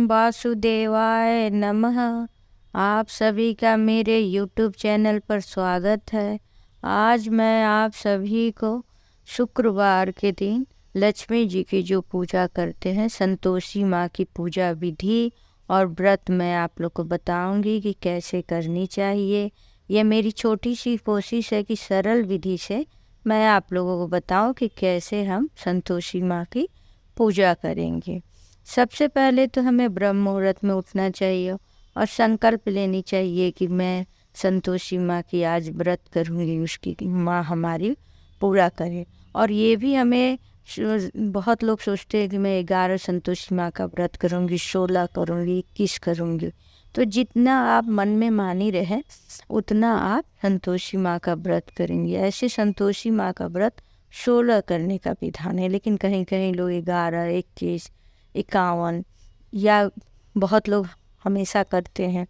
वासुदेवाय नमः। आप सभी का मेरे YouTube चैनल पर स्वागत है। आज मैं आप सभी को शुक्रवार के दिन लक्ष्मी जी की जो पूजा करते हैं, संतोषी माँ की पूजा विधि और व्रत मैं आप लोग को बताऊंगी कि कैसे करनी चाहिए। ये मेरी छोटी सी कोशिश है कि सरल विधि से मैं आप लोगों को बताऊं कि कैसे हम संतोषी माँ की पूजा करेंगे। सबसे पहले तो हमें ब्रह्म मुहूर्त में उठना चाहिए और संकल्प लेनी चाहिए कि मैं संतोषी माँ की आज व्रत करूँगी, उसकी माँ हमारी पूरा करे। और ये भी हमें बहुत लोग सोचते हैं कि मैं 11 संतोषी माँ का व्रत करूँगी, 16 करूँगी, 21 करूँगी। तो जितना आप मन में मानी रहे उतना आप संतोषी माँ का व्रत करेंगे। ऐसे संतोषी माँ का व्रत 16 करने का विधान है, लेकिन कहीं कहीं लोग 11, 21, 51 या बहुत लोग हमेशा करते हैं।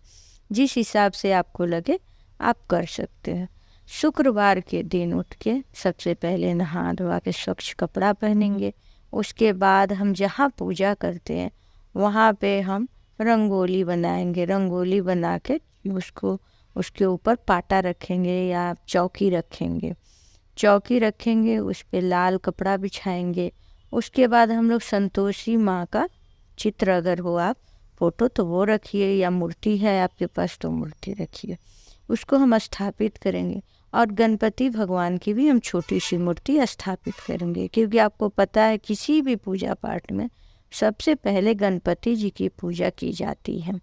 जिस हिसाब से आपको लगे आप कर सकते हैं। शुक्रवार के दिन उठ के सबसे पहले नहा धोवा के स्वच्छ कपड़ा पहनेंगे। उसके बाद हम जहाँ पूजा करते हैं वहाँ पे हम रंगोली बनाएंगे। रंगोली बना के उसके ऊपर पाटा रखेंगे या चौकी रखेंगे। चौकी रखेंगे, उस पे लाल कपड़ा बिछाएंगे। उसके बाद हम लोग संतोषी माँ का चित्र, अगर हो आप फोटो तो वो रखिए, या मूर्ति है आपके पास तो मूर्ति रखिए, उसको हम स्थापित करेंगे। और गणपति भगवान की भी हम छोटी सी मूर्ति स्थापित करेंगे, क्योंकि आपको पता है किसी भी पूजा पाठ में सबसे पहले गणपति जी की पूजा की जाती है।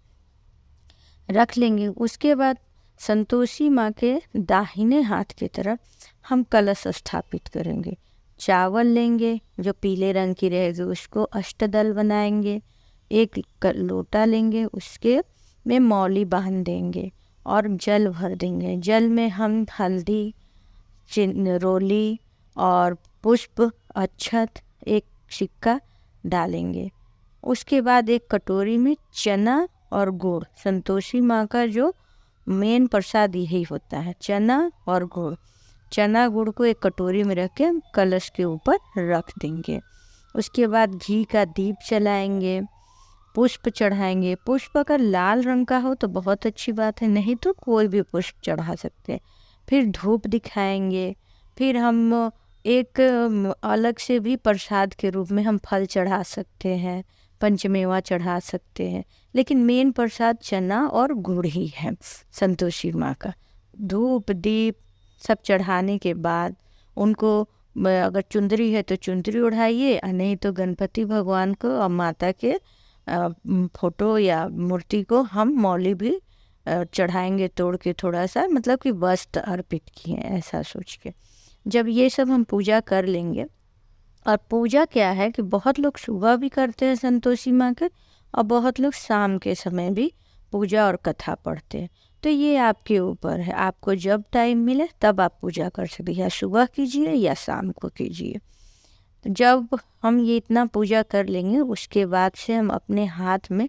रख लेंगे। उसके बाद संतोषी माँ के दाहिने हाथ की तरफ हम कलश स्थापित करेंगे। चावल लेंगे जो पीले रंग की रहेगी, उसको अष्टदल बनाएंगे। एक लोटा लेंगे, उसके में मौली बांध देंगे और जल भर देंगे। जल में हम हल्दी, रोली और पुष्प, अक्षत, एक सिक्का डालेंगे। उसके बाद एक कटोरी में चना और गुड़, संतोषी माँ का जो मेन प्रसाद यही होता है, चना और गुड़। चना गुड़ को एक कटोरी में रख के कलश के ऊपर रख देंगे। उसके बाद घी का दीप जलाएंगे, पुष्प चढ़ाएंगे। पुष्प अगर लाल रंग का हो तो बहुत अच्छी बात है, नहीं तो कोई भी पुष्प चढ़ा सकते हैं। फिर धूप दिखाएंगे। फिर हम एक अलग से भी प्रसाद के रूप में हम फल चढ़ा सकते हैं, पंचमेवा चढ़ा सकते हैं, लेकिन मेन प्रसाद चना और गुड़ ही है संतोषी माँ का। धूप दीप सब चढ़ाने के बाद उनको अगर चुंदरी है तो चुंदरी उड़ाइए, और नहीं तो गणपति भगवान को और माता के फोटो या मूर्ति को हम मौली भी चढ़ाएंगे, तोड़ के थोड़ा सा, मतलब कि वस्त्र अर्पित किए ऐसा सोच के। जब ये सब हम पूजा कर लेंगे, और पूजा क्या है कि बहुत लोग सुबह भी करते हैं संतोषी माँ के, और बहुत लोग शाम के समय भी पूजा और कथा पढ़ते हैं। तो ये आपके ऊपर है, आपको जब टाइम मिले तब आप पूजा कर सकते हैं, या सुबह कीजिए या शाम को कीजिए। तो जब हम ये इतना पूजा कर लेंगे, उसके बाद से हम अपने हाथ में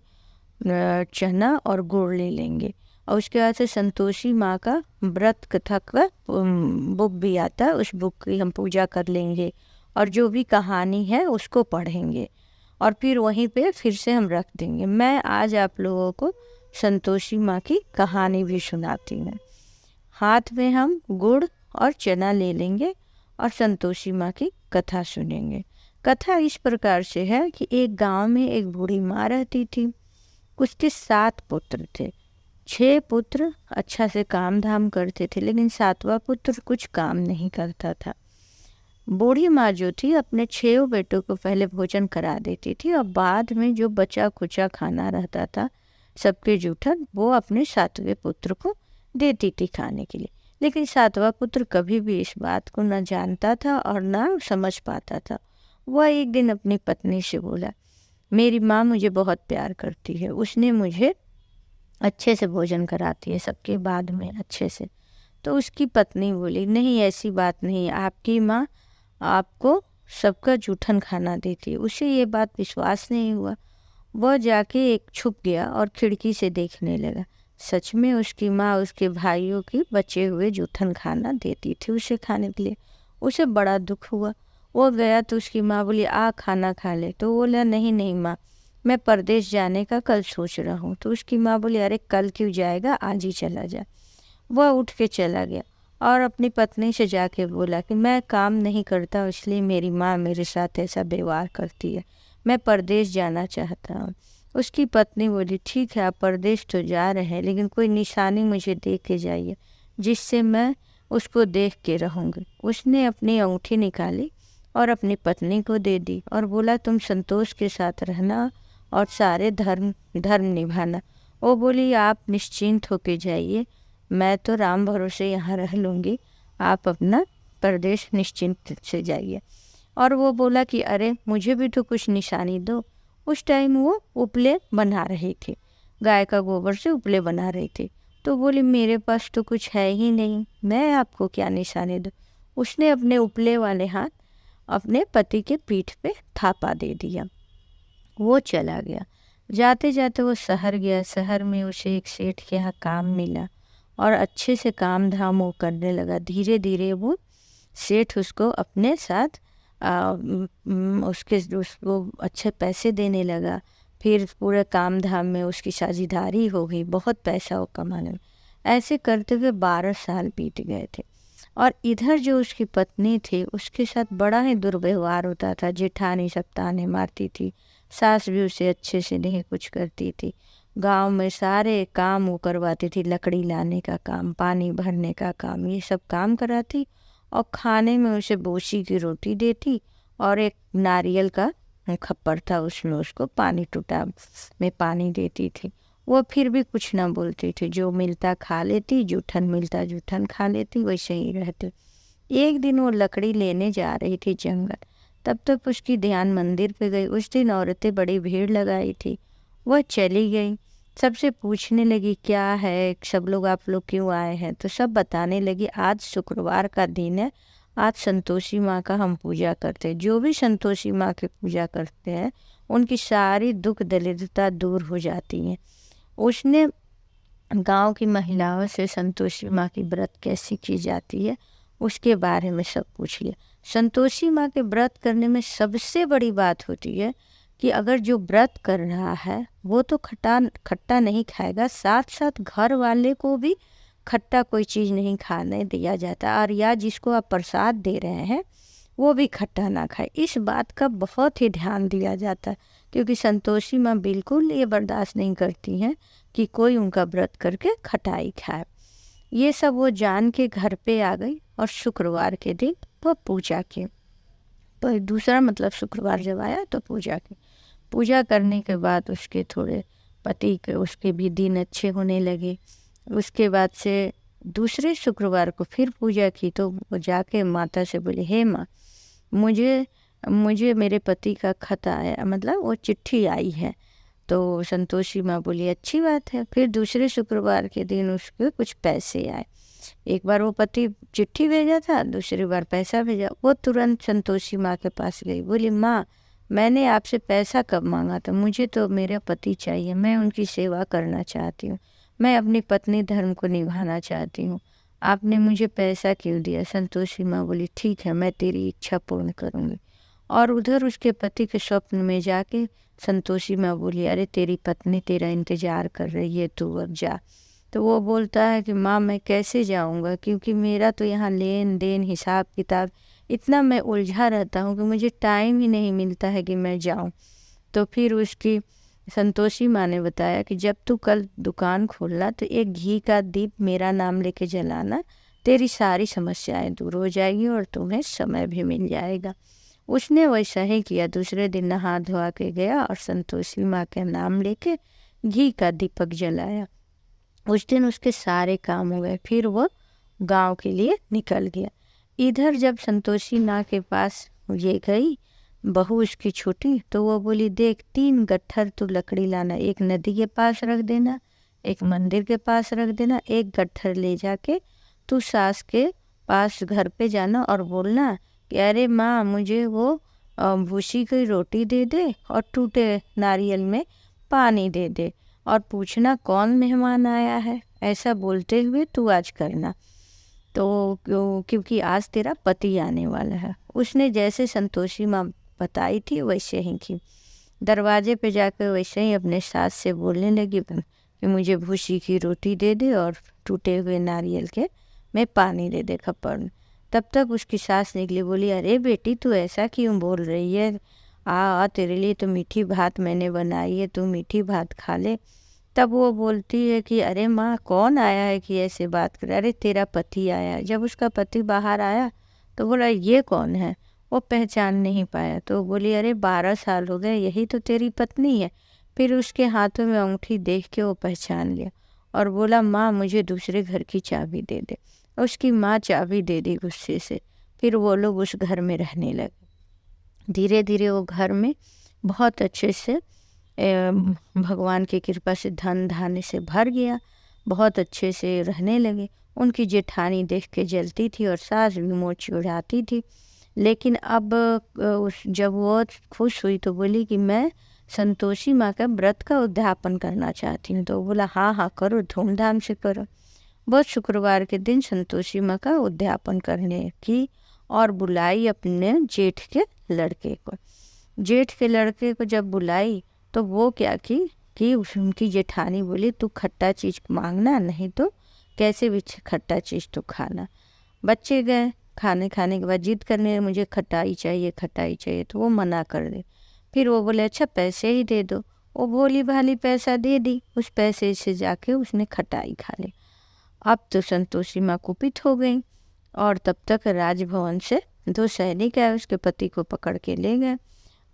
चना और गुड़ ले लेंगे। और उसके बाद से संतोषी माँ का व्रत कथा का बुक भी आता है, उस बुक की हम पूजा कर लेंगे और जो भी कहानी है उसको पढ़ेंगे, और फिर वहीं पे फिर से हम रख देंगे। मैं आज आप लोगों को संतोषी माँ की कहानी भी सुनाती हूँ। हाथ में हम गुड़ और चना ले लेंगे और संतोषी माँ की कथा सुनेंगे। कथा इस प्रकार से है कि एक गांव में एक बूढ़ी माँ रहती थी। उसके 7 पुत्र थे। 6 पुत्र अच्छा से काम धाम करते थे, लेकिन 7वां पुत्र कुछ काम नहीं करता था। बूढ़ी माँ जो थी अपने 6 बेटों को पहले भोजन करा देती थी, और बाद में जो बचा खुचा खाना रहता था सबके जूठन, वो अपने 7वें पुत्र को देती थी खाने के लिए। लेकिन 7वां पुत्र कभी भी इस बात को न जानता था और न समझ पाता था। वह एक दिन अपनी पत्नी से बोला, मेरी माँ मुझे बहुत प्यार करती है, उसने मुझे अच्छे से भोजन कराती है, सबके बाद में अच्छे से। तो उसकी पत्नी बोली, नहीं ऐसी बात नहीं, आपकी माँ आपको सबका जूठन खाना देती है। उसे ये बात विश्वास नहीं हुआ। वह जाके एक छुप गया और खिड़की से देखने लगा। सच में उसकी माँ उसके भाइयों की बचे हुए जूठन खाना देती थी उसे खाने के लिए। उसे बड़ा दुख हुआ। वो गया तो उसकी माँ बोली, आ खाना खा ले। तो वो बोला, नहीं नहीं माँ, मैं परदेश जाने का कल सोच रहा हूँ। तो उसकी माँ बोली, अरे कल क्यों जाएगा, आज ही चला जा। वह उठ के चला गया और अपनी पत्नी से जाके बोला कि मैं काम नहीं करता, इसलिए मेरी माँ मेरे साथ ऐसा व्यवहार करती है, मैं परदेश जाना चाहता हूँ। उसकी पत्नी बोली, ठीक है आप परदेश तो जा रहे हैं, लेकिन कोई निशानी मुझे दे के जाइए जिससे मैं उसको देख के रहूँगी। उसने अपनी अंगूठी निकाली और अपनी पत्नी को दे दी और बोला, तुम संतोष के साथ रहना और सारे धर्म धर्म निभाना। वो बोली, आप निश्चिंत होके जाइए, मैं तो राम भरोसे यहाँ रह लूँगी, आप अपना परदेश निश्चिंत से जाइए। और वो बोला कि अरे मुझे भी तो कुछ निशानी दो। उस टाइम वो उपले बना रही थी, गाय का गोबर से उपले बना रही थी। तो बोली, मेरे पास तो कुछ है ही नहीं, मैं आपको क्या निशानी दूँ। उसने अपने उपले वाले हाथ अपने पति के पीठ पे थापा दे दिया। वो चला गया। जाते जाते वो शहर गया। शहर में उसे एक सेठ के यहाँ काम मिला और अच्छे से काम धाम वो करने लगा। धीरे धीरे वो सेठ उसको अपने साथ उसको अच्छे पैसे देने लगा। फिर पूरे काम धाम में उसकी साझेदारी हो गई, बहुत पैसा वो कमाने में। ऐसे करते हुए 12 साल बीत गए थे। और इधर जो उसकी पत्नी थी, उसके साथ बड़ा ही दुर्व्यवहार होता था। जेठानी सब ताने मारती थी, सास भी उसे अच्छे से नहीं कुछ करती थी। गांव में सारे काम वो करवाती थी, लकड़ी लाने का काम, पानी भरने का काम, ये सब काम कराती। और खाने में उसे बोसी की रोटी देती और एक नारियल का खप्पर था, उसमें उसको पानी टूटा में पानी देती थी। वो फिर भी कुछ ना बोलती थी, जो मिलता खा लेती, जूठन मिलता जूठन खा लेती, वैसे ही रहती। एक दिन वो लकड़ी लेने जा रही थी जंगल, तब तक उसकी ध्यान मंदिर पे गई। उस दिन औरतें बड़ी भीड़ लगाई थी। वह चली गई, सबसे पूछने लगी क्या है, सब लोग आप लोग क्यों आए हैं। तो सब बताने लगी, आज शुक्रवार का दिन है, आज संतोषी माँ का हम पूजा करते हैं। जो भी संतोषी माँ की पूजा करते हैं उनकी सारी दुख दरिद्रता दूर हो जाती है। उसने गांव की महिलाओं से संतोषी माँ की व्रत कैसी की जाती है उसके बारे में सब पूछ लिया। संतोषी माँ के व्रत करने में सबसे बड़ी बात होती है कि अगर जो व्रत कर रहा है वो तो खट्टा नहीं खाएगा, साथ साथ घर वाले को भी खट्टा कोई चीज़ नहीं खाने दिया जाता, और या जिसको आप प्रसाद दे रहे हैं वो भी खट्टा ना खाए। इस बात का बहुत ही ध्यान दिया जाता है, क्योंकि संतोषी माँ बिल्कुल ये बर्दाश्त नहीं करती हैं कि कोई उनका व्रत करके खटाई खाए। ये सब वो जान के घर पे आ गई और शुक्रवार के दिन वो पूजा की। तो दूसरा मतलब शुक्रवार जब आया तो पूजा की। पूजा करने के बाद उसके थोड़े पति के उसके भी दिन अच्छे होने लगे। उसके बाद से दूसरे शुक्रवार को फिर पूजा की तो वो जाके माता से बोली, हे माँ, मुझे मुझे मेरे पति का खत आया, मतलब वो चिट्ठी आई है। तो संतोषी माँ बोली, अच्छी बात है। फिर दूसरे शुक्रवार के दिन उसके कुछ पैसे आए। एक बार वो पति चिट्ठी भेजा था, दूसरी बार पैसा भेजा। वो तुरंत संतोषी माँ के पास गई, बोली, माँ मैंने आपसे पैसा कब मांगा था, मुझे तो मेरा पति चाहिए, मैं उनकी सेवा करना चाहती हूँ, मैं अपनी पत्नी धर्म को निभाना चाहती हूँ, आपने मुझे पैसा क्यों दिया। संतोषी माँ बोली, ठीक है, मैं तेरी इच्छा पूर्ण करूँगी। और उधर उसके पति के स्वप्न में जाके संतोषी माँ बोली, अरे तेरी पत्नी तेरा इंतज़ार कर रही है, तू अब जा। तो वो बोलता है कि माँ मैं कैसे जाऊँगा, क्योंकि मेरा तो यहाँ लेन देन हिसाब किताब इतना मैं उलझा रहता हूँ कि मुझे टाइम ही नहीं मिलता है कि मैं जाऊँ। तो फिर उसकी संतोषी माँ ने बताया कि जब तू कल दुकान खोलना तो एक घी का दीप मेरा नाम लेके जलाना, तेरी सारी समस्याएं दूर हो जाएगी और तुम्हें समय भी मिल जाएगा। उसने वैसा ही किया। दूसरे दिन नहा धोआ के गया और संतोषी माँ के नाम लेके घी का दीपक जलाया। उस दिन उसके सारे काम हो गए। फिर वो गांव के लिए निकल गया। इधर जब संतोषी माँ के पास ये गई बहू उसकी छोटी, तो वो बोली, देख 3 गट्ठर तू लकड़ी लाना, एक नदी के पास रख देना, एक मंदिर के पास रख देना, एक गट्ठर ले जाके तू सास के पास घर पे जाना और बोलना कि अरे माँ मुझे वो भूसी की रोटी दे दे और टूटे नारियल में पानी दे दे, और पूछना कौन मेहमान आया है, ऐसा बोलते हुए तू आज करना। तो क्योंकि आज तेरा पति आने वाला है। उसने जैसे संतोषी माँ बताई थी वैसे ही की। दरवाजे पे जाकर वैसे ही अपने सास से बोलने लगी कि मुझे भूसी की रोटी दे दे और टूटे हुए नारियल के में पानी दे दे खप्पर में। तब तक उसकी सास निकली, बोली अरे बेटी तू ऐसा क्यों बोल रही है, आ तेरे लिए तो मीठी भात मैंने बनाई है, तू मीठी भात खा ले। तब वो बोलती है कि अरे माँ कौन आया है कि ऐसे बात कर, अरे तेरा पति आया है। जब उसका पति बाहर आया तो बोला ये कौन है, वो पहचान नहीं पाया। तो बोली अरे 12 साल हो गए, यही तो तेरी पत्नी है। फिर उसके हाथों में अंगूठी देख के वो पहचान लिया और बोला माँ मुझे दूसरे घर की चाबी दे दे। उसकी माँ चाबी दे दी गुस्से से। फिर वो लोग उस घर में रहने लगे। धीरे धीरे वो घर में बहुत अच्छे से भगवान की कृपा से धन धान्य से भर गया, बहुत अच्छे से रहने लगे। उनकी जेठानी देख के जलती थी और सास भी मोची उड़ाती थी। लेकिन अब जब वो खुश हुई तो बोली कि मैं संतोषी माँ का व्रत का उद्यापन करना चाहती हूँ। तो बोला हाँ हाँ करो, धूमधाम से करो। वो शुक्रवार के दिन संतोषी माँ का उद्यापन करने की और बुलाई अपने जेठ के लड़के को। जेठ के लड़के को जब बुलाई तो वो क्या की कि उनकी जेठानी बोली तू खट्टा चीज़ मांगना, नहीं तो कैसे भी खट्टा चीज़ तो खाना। बच्चे गए खाने के बाद जिद करने मुझे खटाई चाहिए खटाई चाहिए, तो वो मना कर दे। फिर वो बोले अच्छा पैसे ही दे दो। वो भोली भाली पैसा दे दी, उस पैसे से जाके उसने खटाई खा ली। अब तो संतोषी माँ कुपित हो गई और तब तक राजभवन से 2 सैनिक आए, उसके पति को पकड़ के ले गए।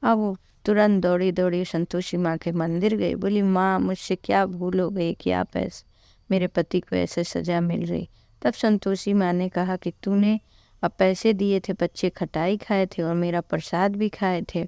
अब वो तुरंत दौड़ी दौड़ी संतोषी माँ के मंदिर गई, बोली माँ मुझसे क्या भूल हो गई कि आप ऐसे मेरे पति को ऐसे सज़ा मिल रही। तब संतोषी माँ ने कहा कि तूने अब पैसे दिए थे, बच्चे खटाई खाए थे और मेरा प्रसाद भी खाए थे।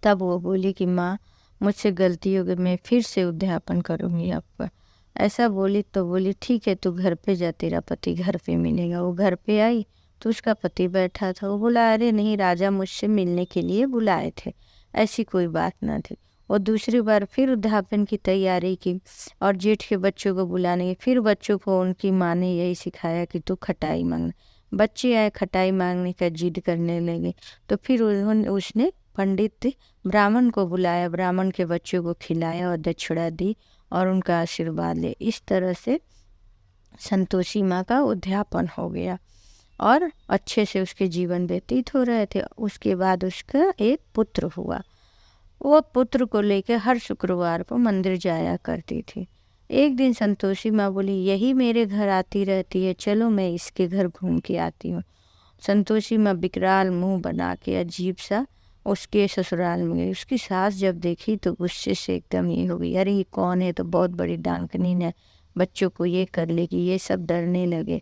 तब वो बोली कि माँ मुझसे गलती हो गई, मैं फिर से उद्यापन करूँगी आपका। ऐसा बोली तो बोली ठीक है तू घर पे जा, तेरा पति घर पे मिलेगा। वो घर पे आई तो उसका पति बैठा था। वो बोला अरे नहीं, राजा मुझसे मिलने के लिए बुलाए थे, ऐसी कोई बात ना थी। और दूसरी बार फिर उद्यापन की तैयारी की और जेठ के बच्चों को बुलाने की। फिर बच्चों को उनकी माँ ने यही सिखाया कि तू खटाई मांगना। बच्चे आए खटाई मांगने का जिद करने लगे। तो फिर उसने पंडित ब्राह्मण को बुलाया, ब्राह्मण के बच्चों को खिलाया और दक्षिणा दी और उनका आशीर्वाद ले। इस तरह से संतोषी माँ का उद्यापन हो गया और अच्छे से उसके जीवन व्यतीत हो रहे थे। उसके बाद उसका एक पुत्र हुआ। वो पुत्र को लेकर हर शुक्रवार को मंदिर जाया करती थी। एक दिन संतोषी माँ बोली यही मेरे घर आती रहती है, चलो मैं इसके घर घूम के आती हूँ। संतोषी माँ विकराल मुंह बना के अजीब सा उसके ससुराल में गई। उसकी सास जब देखी तो गुस्से से एकदम ये हो गई, अरे ये कौन है, तो बहुत बड़ी डांकनीन है, बच्चों को ये कर लेगी। ये सब डरने लगे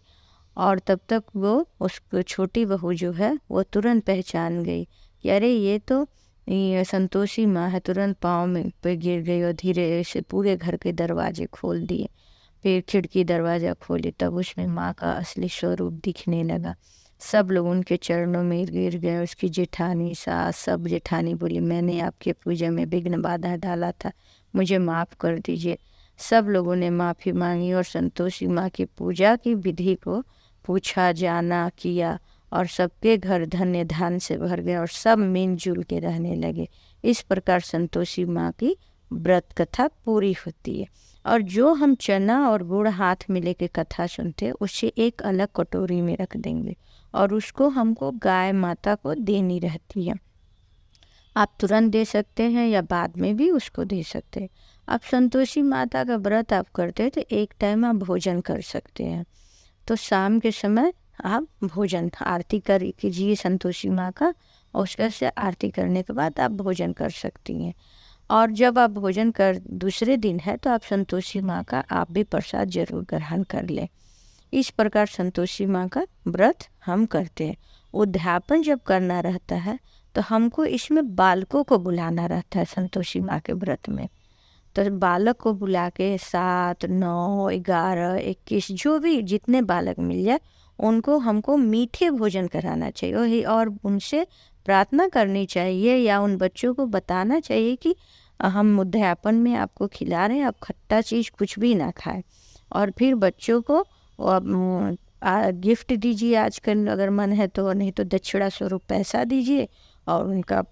और तब तक वो उसको छोटी बहू जो है वो तुरंत पहचान गई कि अरे ये तो ये संतोषी माँ है। तुरंत पाँव में पे गिर गई और धीरे से पूरे घर के दरवाजे खोल दिए। फिर खिड़की दरवाज़ा खोली, तब उसमें माँ का असली स्वरूप दिखने लगा। सब लोग उनके चरणों में गिर गए। उसकी जेठानी सास सब। जेठानी बोली मैंने आपके पूजा में विघ्न बाधा डाला था, मुझे माफ़ कर दीजिए। सब लोगों ने माफ़ी मांगी और संतोषी माँ की पूजा की विधि को पूछा जाना किया और सबके घर धन्य धान से भर गए और सब मिलजुल के रहने लगे। इस प्रकार संतोषी माँ की व्रत कथा पूरी होती है। और जो हम चना और गुड़ हाथ में लेके कथा सुनते हैं उसे एक अलग कटोरी में रख देंगे और उसको हमको गाय माता को देनी रहती है। आप तुरंत दे सकते हैं या बाद में भी उसको दे सकते हैं। आप संतोषी माता का व्रत आप करते हैं तो एक टाइम आप भोजन कर सकते हैं। तो शाम के समय आप भोजन आरती कर कीजिए संतोषी माँ का और उसका से आरती करने के बाद आप भोजन कर सकती हैं। और जब आप भोजन कर दूसरे दिन है तो आप संतोषी माँ का आप भी प्रसाद जरूर ग्रहण कर लें। इस प्रकार संतोषी माँ का व्रत हम करते हैं। उद्यापन जब करना रहता है तो हमको इसमें बालकों को बुलाना रहता है। संतोषी माँ के व्रत में तो बालक को बुला के 7, 9, 11, 21 जो भी जितने बालक मिल जाए उनको हमको मीठे भोजन कराना चाहिए और उनसे प्रार्थना करनी चाहिए या उन बच्चों को बताना चाहिए कि हम उद्यापन में आपको खिला रहे हैं, आप खट्टा चीज़ कुछ भी ना खाएं। और फिर बच्चों को गिफ्ट दीजिए आजकल अगर मन है तो, नहीं तो दक्षिणा स्वरूप पैसा दीजिए और उनका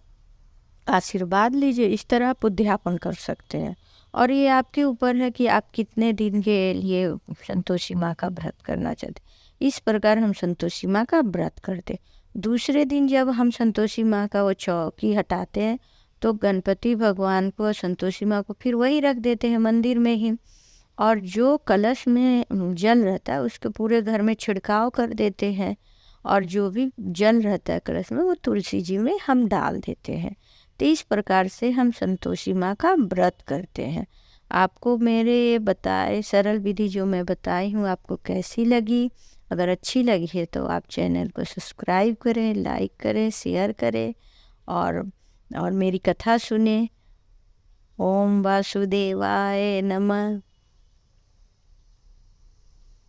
आशीर्वाद लीजिए। इस तरह आप उद्यापन कर सकते हैं और ये आपके ऊपर है कि आप कितने दिन के लिए संतोषी माँ का व्रत करना चाहते। इस प्रकार हम संतोषी माँ का व्रत करते। दूसरे दिन जब हम संतोषी माँ का वो चौकी हटाते हैं तो गणपति भगवान को और संतोषी माँ को फिर वही रख देते हैं मंदिर में ही, और जो कलश में जल रहता है उसके पूरे घर में छिड़काव कर देते हैं, और जो भी जल रहता है कलश में वो तुलसी जी में हम डाल देते हैं। तो इस प्रकार से हम संतोषी माँ का व्रत करते हैं। आपको मेरे ये बताए सरल विधि जो मैं बताई हूँ आपको कैसी लगी? अगर अच्छी लगी है तो आप चैनल को सब्सक्राइब करें, लाइक करें, शेयर करें और मेरी कथा सुने। ओम वासुदेवाय नमः।